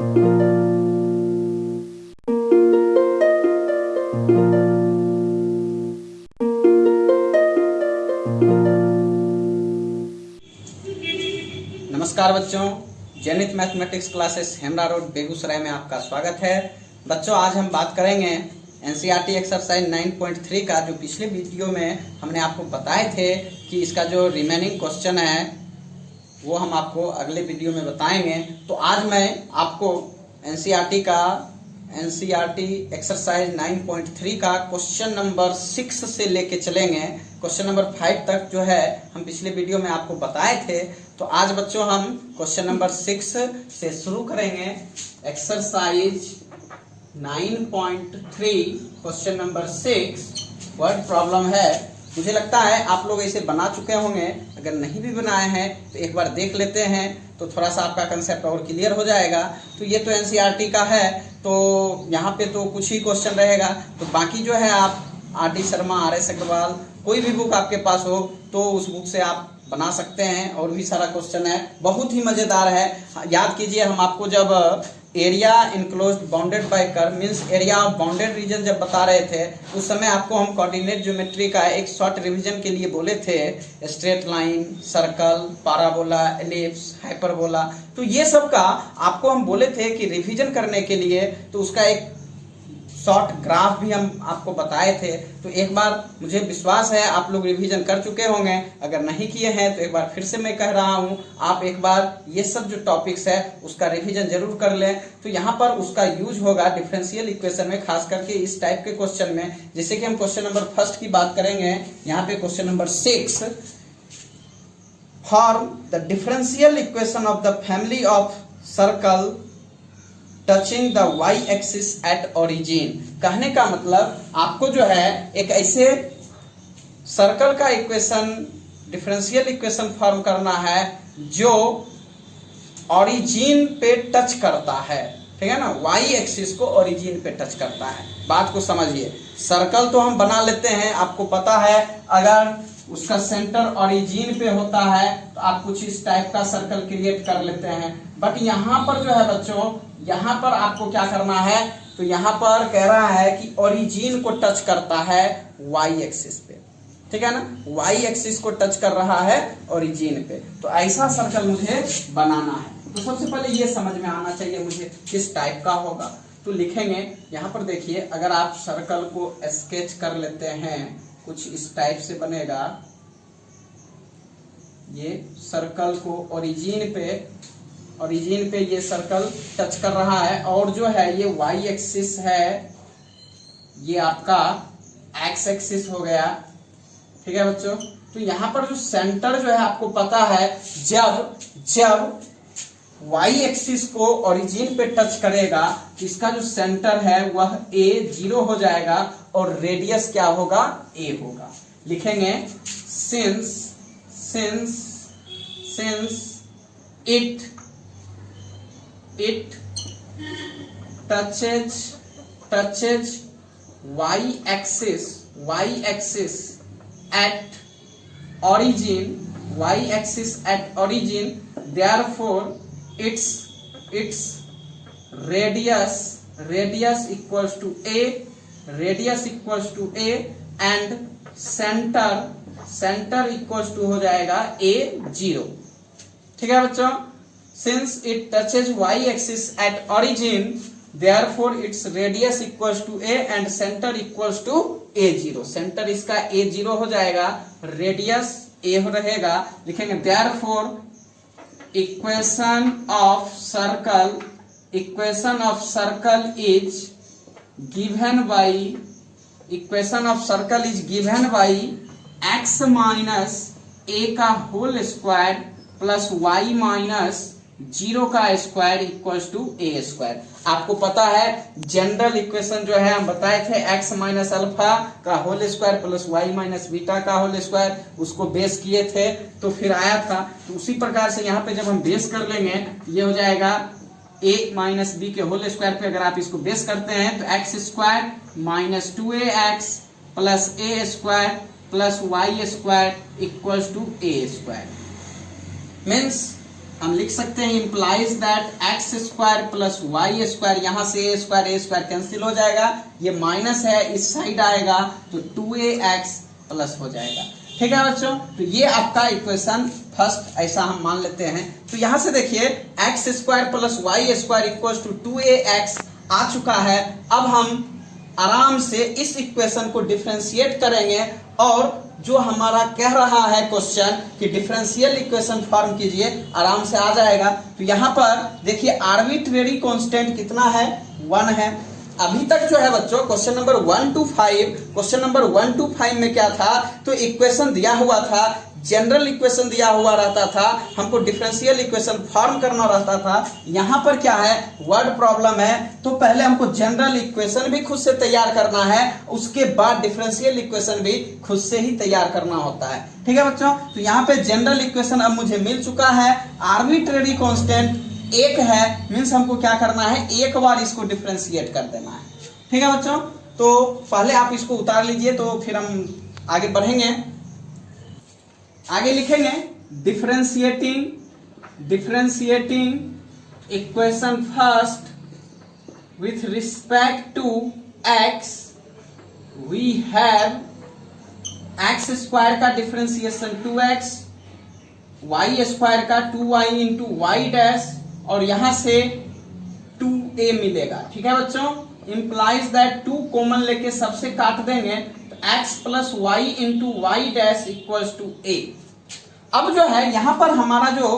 नमस्कार बच्चों, Zenith mathematics classes Hemra road Begusarai में आपका स्वागत है। बच्चों, आज हम बात करेंगे एनसीईआरटी एक्सरसाइज 9.3 का, जो पिछले वीडियो में हमने आपको बताए थे कि इसका जो रिमेनिंग क्वेश्चन है वो हम आपको अगले वीडियो में बताएंगे। तो आज मैं आपको एनसीईआरटी एक्सरसाइज 9.3 का क्वेश्चन नंबर 6 से लेके चलेंगे। क्वेश्चन नंबर 5 तक जो है हम पिछले वीडियो में आपको बताए थे। तो आज बच्चों हम क्वेश्चन नंबर 6 से शुरू करेंगे। Exercise 9.3 question number 6 word problem है। मुझे लगता है आप लोग इसे बना चुके होंगे। अगर नहीं भी बनाए हैं तो एक बार देख लेते हैं तो थोड़ा सा आपका कंसेप्ट और क्लियर हो जाएगा। तो ये तो एनसीईआरटी का है, तो यहाँ पे तो कुछ ही क्वेश्चन रहेगा। तो बाकी जो है आप आर.डी. शर्मा, आर.एस. अग्रवाल, कोई भी बुक आपके पास हो तो उस बुक से आप बना सकते हैं। और भी सारा क्वेश्चन है, बहुत ही मजेदार है। याद कीजिए, हम आपको जब area enclosed bounded by curve means area of bounded reason जब बता रहे थे, उस समय आपको हम कोऑर्डिनेट ज्योमेट्री का एक शॉर्ट रिवीजन के लिए बोले थे। Straight line, circle, parabola, ellipse, hyperbola, तो ये सब का आपको हम बोले थे कि रिवीजन करने के लिए। तो उसका एक शॉर्ट ग्राफ भी हम आपको बताए थे। तो एक बार मुझे विश्वास है आप लोग रिवीजन कर चुके होंगे। अगर नहीं किए हैं तो एक बार फिर से मैं कह रहा हूं, आप एक बार ये सब जो टॉपिक्स है उसका रिवीजन जरूर कर लें। तो यहाँ पर उसका यूज होगा डिफरेंशियल इक्वेशन में, खास करके इस टाइप के क्वेश्चन में। जैसे कि हम क्वेश्चन नंबर 1 की बात करेंगे। यहाँ पे question number 6, form the differential equation of the family of circle touching the y axis at origin. कहने का मतलब आपको जो है एक ऐसे सर्कल का इक्वेशन, डिफरेंशियल इक्वेशन फॉर्म करना है जो ओरिजिन पे टच करता है। ठीक है ना, वाई एक्सिस को ओरिजिन पे टच करता है। बात को समझिए। सर्कल तो हम बना लेते हैं, आपको पता है अगर उसका सेंटर ओरिजिन पे होता है तो आप कुछ इस टाइप का सर्कल क्रिएट कर लेते हैं। बट यहाँ पर जो है बच्चों, यहाँ पर आपको क्या करना है, तो यहाँ पर कह रहा है कि ओरिजिन को टच करता है वाई एक्सिस पे। ठीक है ना, वाई एक्सिस को टच कर रहा है ओरिजिन पे। तो ऐसा सर्कल मुझे बनाना है। तो सबसे पहले ये समझ में आना चाहिए मुझे किस टाइप का होगा। तो लिखेंगे यहाँ पर, देखिए अगर आप सर्कल को स्केच कर लेते हैं कुछ इस टाइप से बनेगा। ये सर्कल को ओरिजिन पे ये सर्कल टच कर रहा है। और जो है ये वाई एक्सिस है, ये आपका एक्स एक्सिस हो गया। ठीक है बच्चों, तो यहाँ पर जो सेंटर जो है आपको पता है, जब वाई एक्सिस को ओरिजिन पे टच करेगा तो इसका जो सेंटर है वह A0 हो जाएगा और रेडियस क्या होगा, A होगा। लिखेंगे since it touches y axis at origin, therefore its radius equals to a and center equals to हो जाएगा A0। ठीक है बच्चों, since it touches y axis at origin, therefore its radius equals to a and center equals to A0। Centre इसका A0 हो जाएगा, radius A हो रहेगा। लिखेंगे therefore equation of circle is given by x minus a का whole square plus y minus 0 का square equals to a square. आपको पता है जनरल इक्वेशन जो है हम बताए थे, x माइनस अल्फा का whole square plus y minus beta का होल स्क्वायर, उसको बेस किए थे तो फिर आया था। तो उसी प्रकार से यहाँ पे जब हम बेस कर लेंगे ये हो जाएगा a माइनस बी के होल स्क्वायर पे। अगर आप इसको बेस करते हैं तो x square minus 2ax plus a square plus y square equals to a square. Means हम लिख सकते हैं implies that x square plus y square, यहां से ए स्क्वायर कैंसिल हो जाएगा, ये माइनस है इस साइड आएगा तो 2ax प्लस हो जाएगा। ठीक है बच्चों, तो ये आपका इक्वेशन फर्स्ट ऐसा हम मान लेते हैं। तो यहां से देखिए x square plus y square equal to 2ax आ चुका है। अब हम आराम से इस इक्वेशन को डिफरेंशिएट करेंगे और जो हमारा कह रहा है क्वेश्चन कि डिफरेंशियल इक्वेशन फॉर्म कीजिए, आराम से आ जाएगा। तो यहाँ पर देखिए आर्बिट्रेरी कांस्टेंट कितना है, 1 है। अभी तक जो है बच्चों क्वेश्चन नंबर 1 to 5 में क्या था, तो इक्वेशन दिया हुआ था, जनरल इक्वेशन दिया हुआ रहता था, हमको डिफरेंशियल इक्वेशन फॉर्म करना रहता था। यहाँ पर क्या है, वर्ड प्रॉब्लम है, तो पहले हमको जनरल इक्वेशन भी खुद से तैयार करना है, उसके बाद डिफरेंशियल इक्वेशन भी खुद से ही तैयार करना होता है। ठीक है बच्चों, तो यहाँ पे जनरल इक्वेशन अब मुझे मिल चुका है, आर्बिट्रेरी कांस्टेंट 1 है, मीन्स हमको क्या करना है, एक बार इसको डिफरेंशिएट कर देना है। ठीक है बच्चों, तो पहले आप इसको उतार लीजिए तो फिर हम आगे बढ़ेंगे। आगे लिखेंगे differentiating equation first with respect to x, we have x square का डिफरेंशिएशन 2x, वाई स्क्वायर का 2y इंटू वाई डैश, और यहां से 2a मिलेगा। ठीक है बच्चों, इंप्लाइज दैट 2 कॉमन लेके सबसे काट देंगे तो x plus y into y dash equals to a। अब जो है यहाँ पर हमारा जो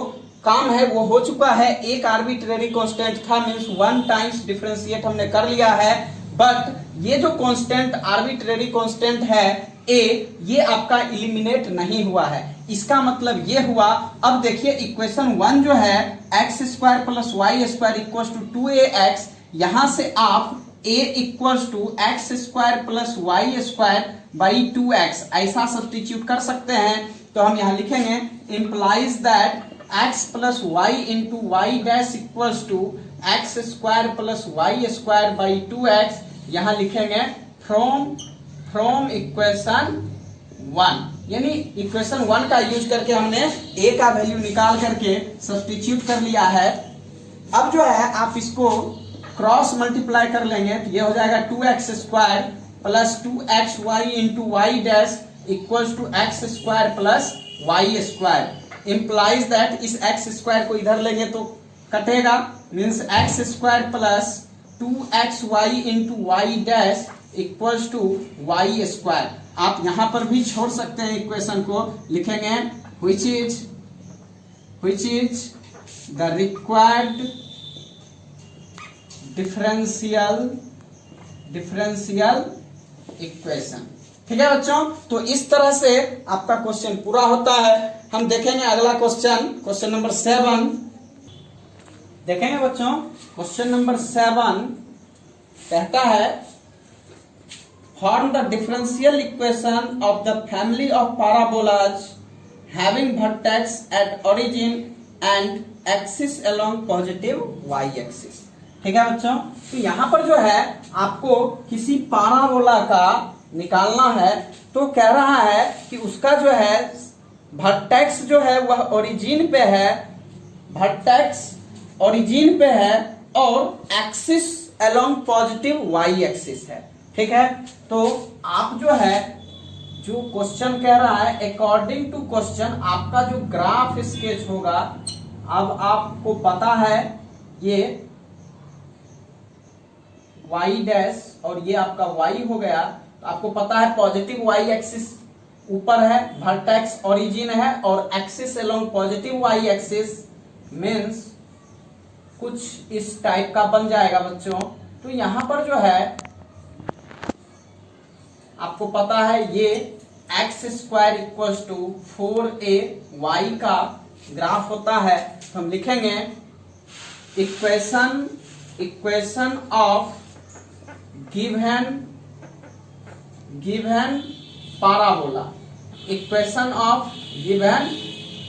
काम है वो हो चुका है, एक आर्बिट्रेरी कांस्टेंट था, मींस 1 टाइम्स डिफरेंशिएट हमने कर लिया है, बट ये जो कांस्टेंट आर्बिट्रेरी कांस्टेंट है a, ये आपका इलिमिनेट नहीं हुआ है। इसका मतलब ये हुआ, अब देखिए इक्वेशन 1 जो है x square plus y square equal to 2ax, यहां से आप a equals to x square plus y square by 2x ऐसा सब्स्टिट्यूट कर सकते हैं। तो हम यहां लिखेंगे implies that x plus y into y dash equals to x square plus y square by 2x, यहां लिखेंगे फ्रॉम इक्वेशन 1, यानी इक्वेशन 1 का यूज करके हमने a का वैल्यू निकाल करके सब्स्टिट्यूट कर लिया है। अब जो है आप इसको क्रॉस मल्टीप्लाई कर लेंगे तो ये हो जाएगा 2x square plus 2xy into y dash equals to x square plus y square. Implies that इस एक्स स्क्वायर को इधर लेंगे तो कटेगा, means x square plus 2xy into y dash equals to y square. आप यहां पर भी छोड़ सकते हैं इक्वेशन को, लिखेंगे which is the required differential equation. ठीक है बच्चों, तो इस तरह से आपका क्वेश्चन पूरा होता है। हम देखेंगे अगला क्वेश्चन नंबर 7 देखेंगे बच्चों। क्वेश्चन नंबर 7 कहता है form the differential equation of the family of parabolas having vertex at origin and axis along positive y axis. ठीक है बच्चों, तो यहां पर जो है आपको किसी पैराबोला का निकालना है, तो कह रहा है कि उसका जो है वर्टेक्स जो है वह ओरिजिन पे है, वर्टेक्स ओरिजिन पे है और axis along positive y axis है। ठीक है, तो आप जो है जो क्वेश्चन कह रहा है अकॉर्डिंग टू क्वेश्चन आपका जो ग्राफ स्केच होगा, अब आपको पता है ये y डैश और ये आपका y हो गया, तो आपको पता है पॉजिटिव y एक्सिस ऊपर है, वर्टेक्स ओरिजिन है और axis along positive y axis, means कुछ इस टाइप का बन जाएगा बच्चों। तो यहां पर जो है आपको पता है ये x square equal to 4ay का ग्राफ होता है, तो हम लिखेंगे equation of given parabola, equation of given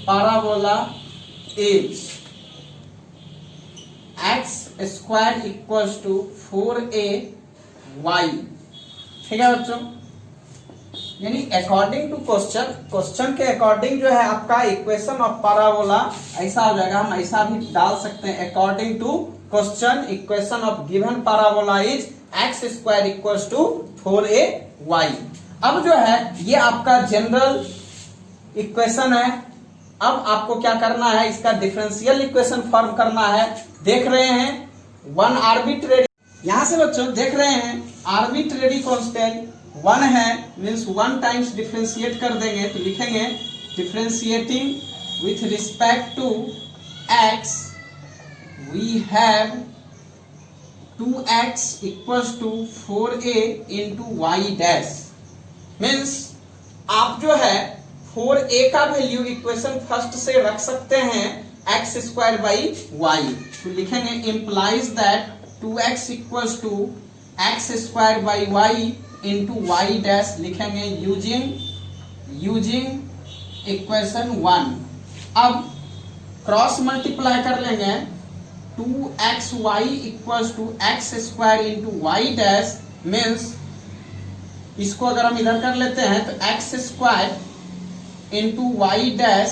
parabola is x square equal to 4ay। ठीक है बच्चों, यानी अकॉर्डिंग टू क्वेश्चन, क्वेश्चन के अकॉर्डिंग जो है आपका इक्वेशन ऑफ पैराबोला ऐसा हो जाएगा। हम ऐसा भी डाल सकते हैं, according to question equation of given parabola is x square equals to 4ay। अब जो है ये आपका जनरल इक्वेशन है। अब आपको क्या करना है, इसका डिफरेंशियल इक्वेशन फॉर्म करना है। देख रहे हैं वन आर्बिट्रेरी, यहां से बच्चों देख रहे हैं आर्बिट्रेरी कांस्टेंट 1 है, मींस 1 टाइम्स डिफरेंशिएट कर देंगे तो लिखेंगे differentiating with respect to x we have 2x equals to 4a into y dash. Means आप जो है 4a का वैल्यू इक्वेशन फर्स्ट से रख सकते हैं एक्स स्क्वायर बाई वाई, तो लिखेंगे implies that 2x equals to x square by y into y dash, लिखेंगे यूजिंग इक्वेशन 1। अब क्रॉस मल्टीप्लाई कर लेंगे 2xy equals to x square into y dash, means इसको अगर हम इधर कर लेते हैं तो x square into y dash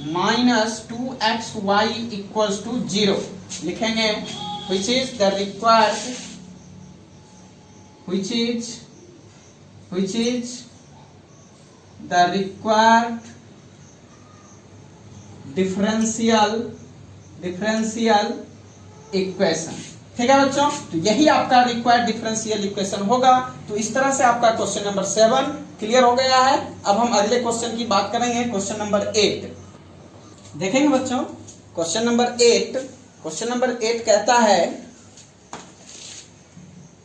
minus 2xy equals to 0, लिखेंगे which is the required differential equation. ठीक है बच्चों, तो यही आपका रिक्वायर्ड डिफरेंशियल इक्वेशन होगा। तो इस तरह से आपका क्वेश्चन नंबर 7 क्लियर हो गया है। अब हम अगले क्वेश्चन की बात करेंगे, क्वेश्चन नंबर 8 देखेंगे बच्चों। क्वेश्चन नंबर 8 कहता है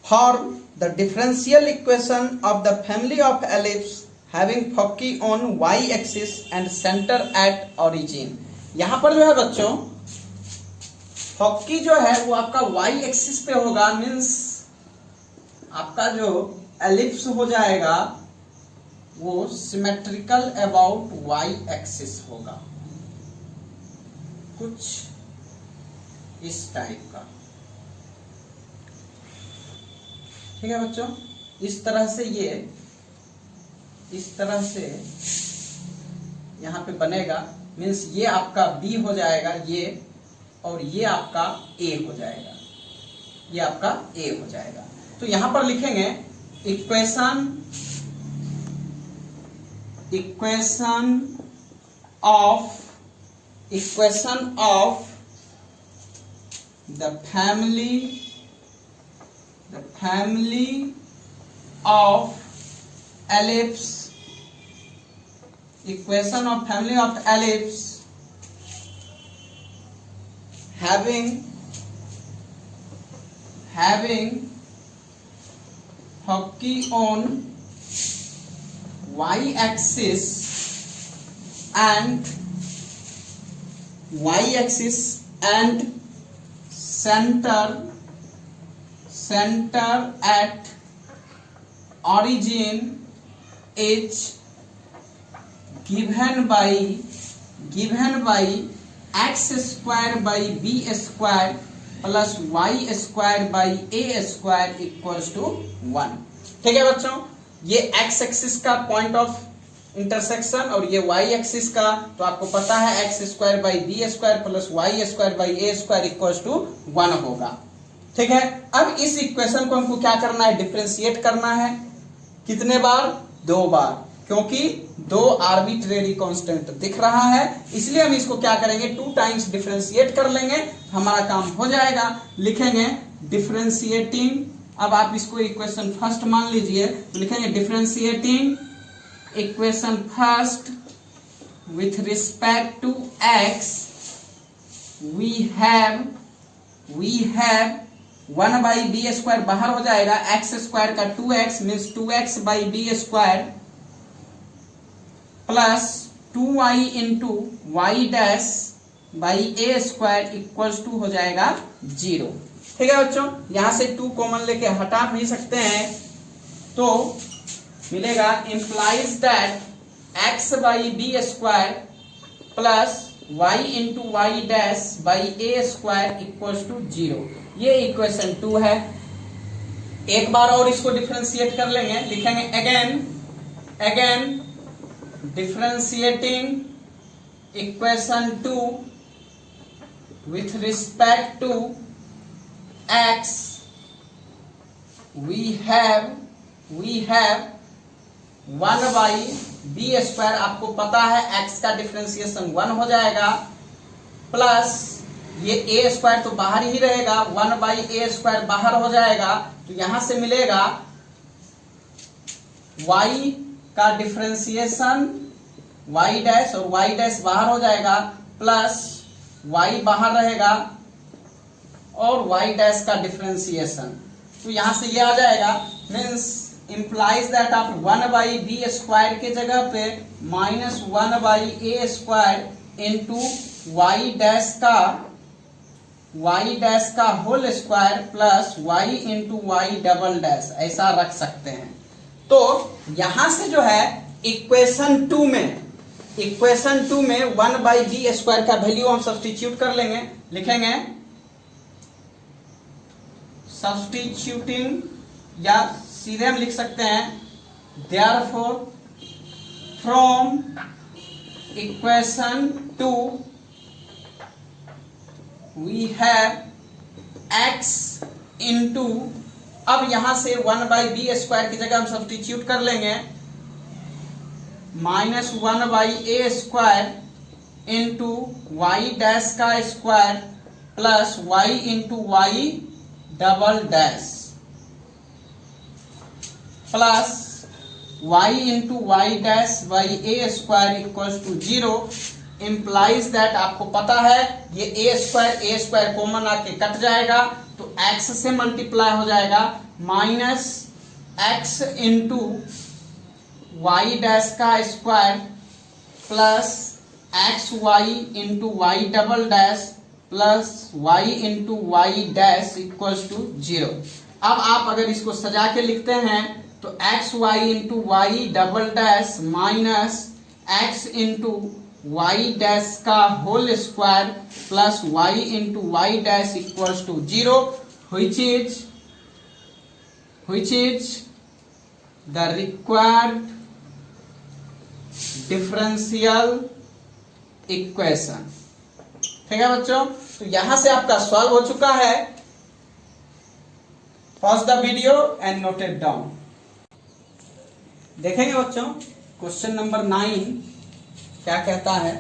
form the differential equation of the family of ellipse having foci on y axis and centre at origin. यहां पर जो है बच्चों फोकी जो है वो आपका वाई एक्सिस पे होगा, मीन्स आपका जो एलिप्स हो जाएगा वो सिमेट्रिकल अबाउट वाई एक्सिस होगा, कुछ इस टाइप का। ठीक है बच्चों, इस तरह से यहां पे बनेगा, मीन्स ये आपका बी हो जाएगा ये, और ये आपका ए हो जाएगा, ये आपका ए हो जाएगा। तो यहां पर लिखेंगे equation of the family of ellipse, equation of family of ellipse having foci on y axis and center at origin is given by x square by b square plus y square by a square equals to 1। ठीक है बच्चों, ये x axis का point of intersection और ये y axis का, तो आपको पता है x square by b square plus y square by a square equals to 1 होगा। ठीक है, अब इस इक्वेशन को हमको क्या करना है, डिफरेंशिएट करना है। कितने बार? 2 बार, क्योंकि 2 आर्बिट्रेरी कांस्टेंट दिख रहा है, इसलिए हम इसको क्या करेंगे 2 टाइम्स डिफरेंशिएट कर लेंगे, हमारा काम हो जाएगा। लिखेंगे डिफरेंशिएटिंग, अब आप इसको इक्वेशन फर्स्ट मान लीजिए, तो लिखेंगे differentiating equation first with respect to x we have 1 by b square बाहर हो जाएगा, एक्स स्क्वायर का 2x means 2x by b square plus 2y into y dash by a square equals to हो जाएगा 0। ठीक है बच्चों, यहां से 2 कॉमन लेके हटा नहीं सकते हैं, तो मिलेगा implies that x by b square plus y into y dash by a square equals to 0। ये इक्वेशन 2 है। एक बार और इसको डिफरेंशिएट कर लेंगे, लिखेंगे again differentiating equation 2 with respect to x, we have 1 by b square, आपको पता है x का डिफरेंशिएशन 1 हो जाएगा, प्लस ये a स्क्वायर तो बाहर ही रहेगा, 1 by a स्क्वायर बाहर हो जाएगा, तो यहां से मिलेगा y का डिफरेंशिएशन y डैश, और y डैश बाहर हो जाएगा, प्लस y बाहर रहेगा और y डैश का डिफरेंशिएशन, तो यहां से ये आ जाएगा, मीन्स इंप्लाइज दैट आप 1 बाई बी स्क्वायर के जगह पे -1 by a square into y dash का whole square plus y into y double dash ऐसा रख सकते हैं। तो यहां से जो है इक्वेशन 2 में 1 बाई बी स्क्वायर का वैल्यू हम सब्स्टिट्यूट कर लेंगे, लिखेंगे सब्स्टिट्यूटिंग, या सीधे हम लिख सकते हैं therefore from equation 2 we have x into, अब यहां से 1 बाई बी स्क्वायर की जगह हम सब्स्टिट्यूट कर लेंगे -1 by a square into y dash का square plus y into y double dash plus y into y dash by a square equal to 0, implies that आपको पता है ये ए स्क्वायर कॉमन आके कट जाएगा, तो x से मल्टीप्लाई हो जाएगा, minus x into y dash का square plus x y into y double dash plus y into y dash equal to 0। अब आप अगर इसको सजा के लिखते हैं तो x y into y double dash minus x into y dash का whole square plus y into y dash equal to 0, which is the required differential equation. ठीक है बच्चों, तो यहां से आपका सॉल्व हो चुका है। Pause the video and note it down. देखेंगे बच्चों क्वेश्चन नंबर 9 क्या कहता है।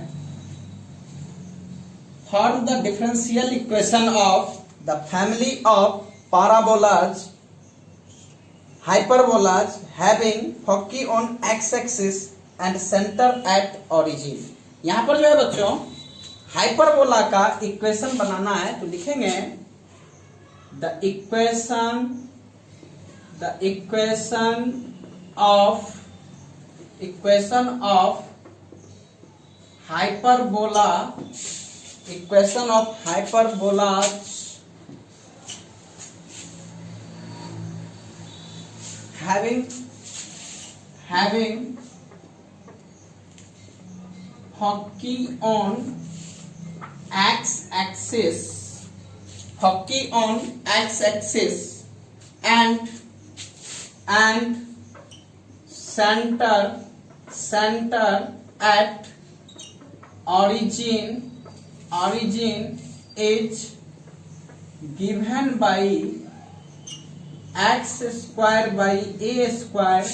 Form the differential equation of the family of parabolas hyperbolas having foci on x-axis and center at origin। यहां पर जो है बच्चों हाइपरबोला का इक्वेशन बनाना है, तो लिखेंगे the equation of hyperbolas having foci on x-axis and center at origin is given by x square by a square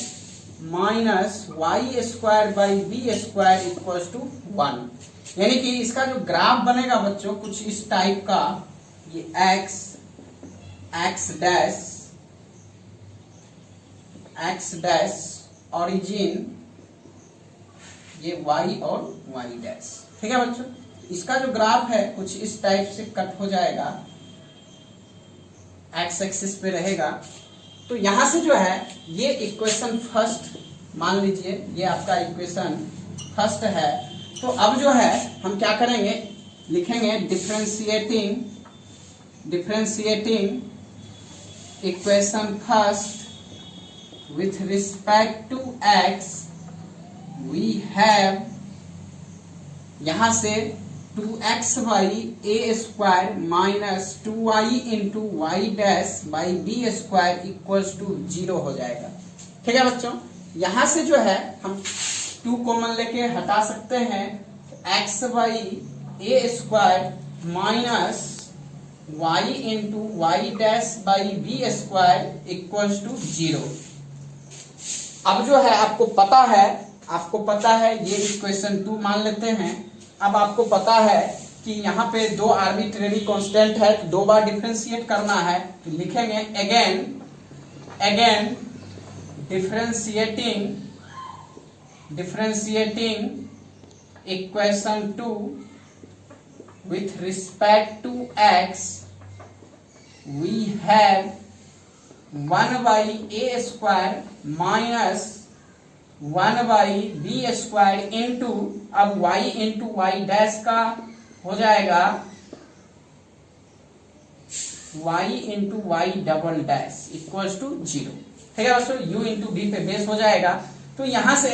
minus y square by b square equal to 1। यानी कि इसका जो ग्राफ बनेगा बच्चों कुछ इस टाइप का, ये x डैश ऑरिजिन, ये y और y डैश। ठीक है बच्चों, इसका जो ग्राफ है कुछ इस टाइप से कट हो जाएगा, एक्स एक्सिस पे रहेगा। तो यहां से जो है ये इक्वेशन फर्स्ट मान लीजिए, ये आपका इक्वेशन फर्स्ट है। तो अब जो है हम क्या करेंगे, लिखेंगे differentiating equation first with respect to x we have, यहां से 2x by a square minus 2y into y dash by b square equal to 0 हो जाएगा। ठीक है बच्चों, यहां से जो है हम 2 कॉमन लेके हटा सकते हैं, x by a square minus y into y dash by b square equals to 0। अब जो है आपको पता है ये इक्वेशन 2 मान लेते हैं। अब आपको पता है कि यहाँ पे 2 आर्बिट्रेरी कांस्टेंट है, तो 2 बार डिफरेंशिएट करना है, तो लिखेंगे again differentiating equation 2 with respect to x we have 1 by a square minus 1 by b square into, अब y into y डैश का हो जाएगा y into y double dash equals to 0। ठीक है दोस्तों, u into b पे base हो जाएगा। तो यहां से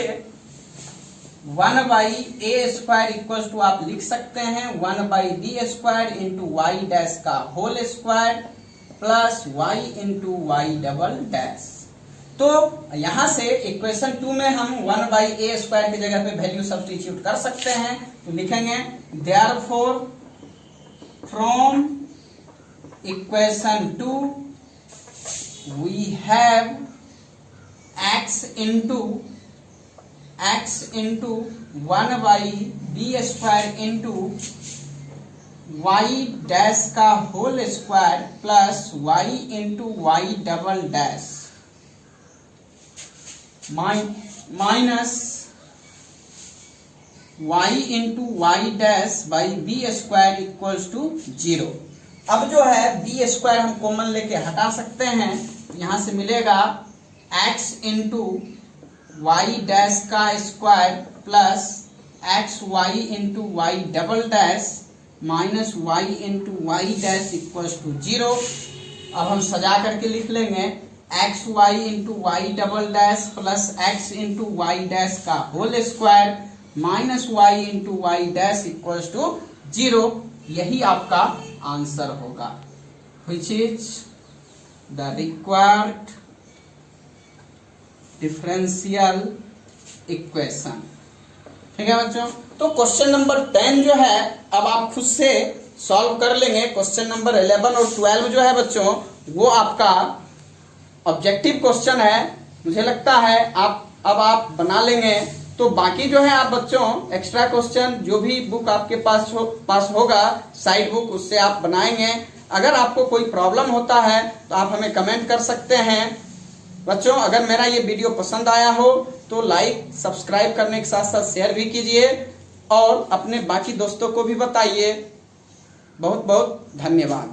1 by a square equals to आप लिख सकते हैं 1 by b square into y dash का whole square plus y into y double dash. तो यहां से इक्वेशन 2 में हम 1 बाई ए स्क्वायर की जगह पे वैल्यू सब्स्टिट्यूट कर सकते हैं, तो लिखेंगे therefore from equation 2 we have x into 1 by b square into y dash का whole square plus y into y double dash minus y into y dash by b square equals to 0। अब जो है B square हम common लेके हटा सकते हैं, यहां से मिलेगा x इंटू वाई डैश का square plus x y into y double dash minus y into y dash equals to 0। अब हम सजा करके लिख लेंगे x y into y double dash plus x into y dash का whole square minus y into y dash equals to 0। यही आपका answer होगा, which is the required differential equation. ठीक है बच्चों, तो क्वेश्चन नंबर 10 जो है अब आप खुद से सॉल्व कर लेंगे। क्वेश्चन नंबर 11 और 12 जो है बच्चों वो आपका ऑब्जेक्टिव क्वेश्चन है, मुझे लगता है आप बना लेंगे। तो बाकी जो है आप बच्चों एक्स्ट्रा क्वेश्चन जो भी बुक आपके पास होगा साइड बुक, उससे आप बनाएंगे। अगर आपको कोई प्रॉब्लम होता है तो आप हमें कमेंट कर सकते हैं। बच्चों अगर मेरा ये वीडियो पसंद आया हो तो लाइक सब्सक्राइब करने के साथ साथ शेयर भी कीजिए और अपने बाकी दोस्तों को भी बताइए। बहुत बहुत धन्यवाद।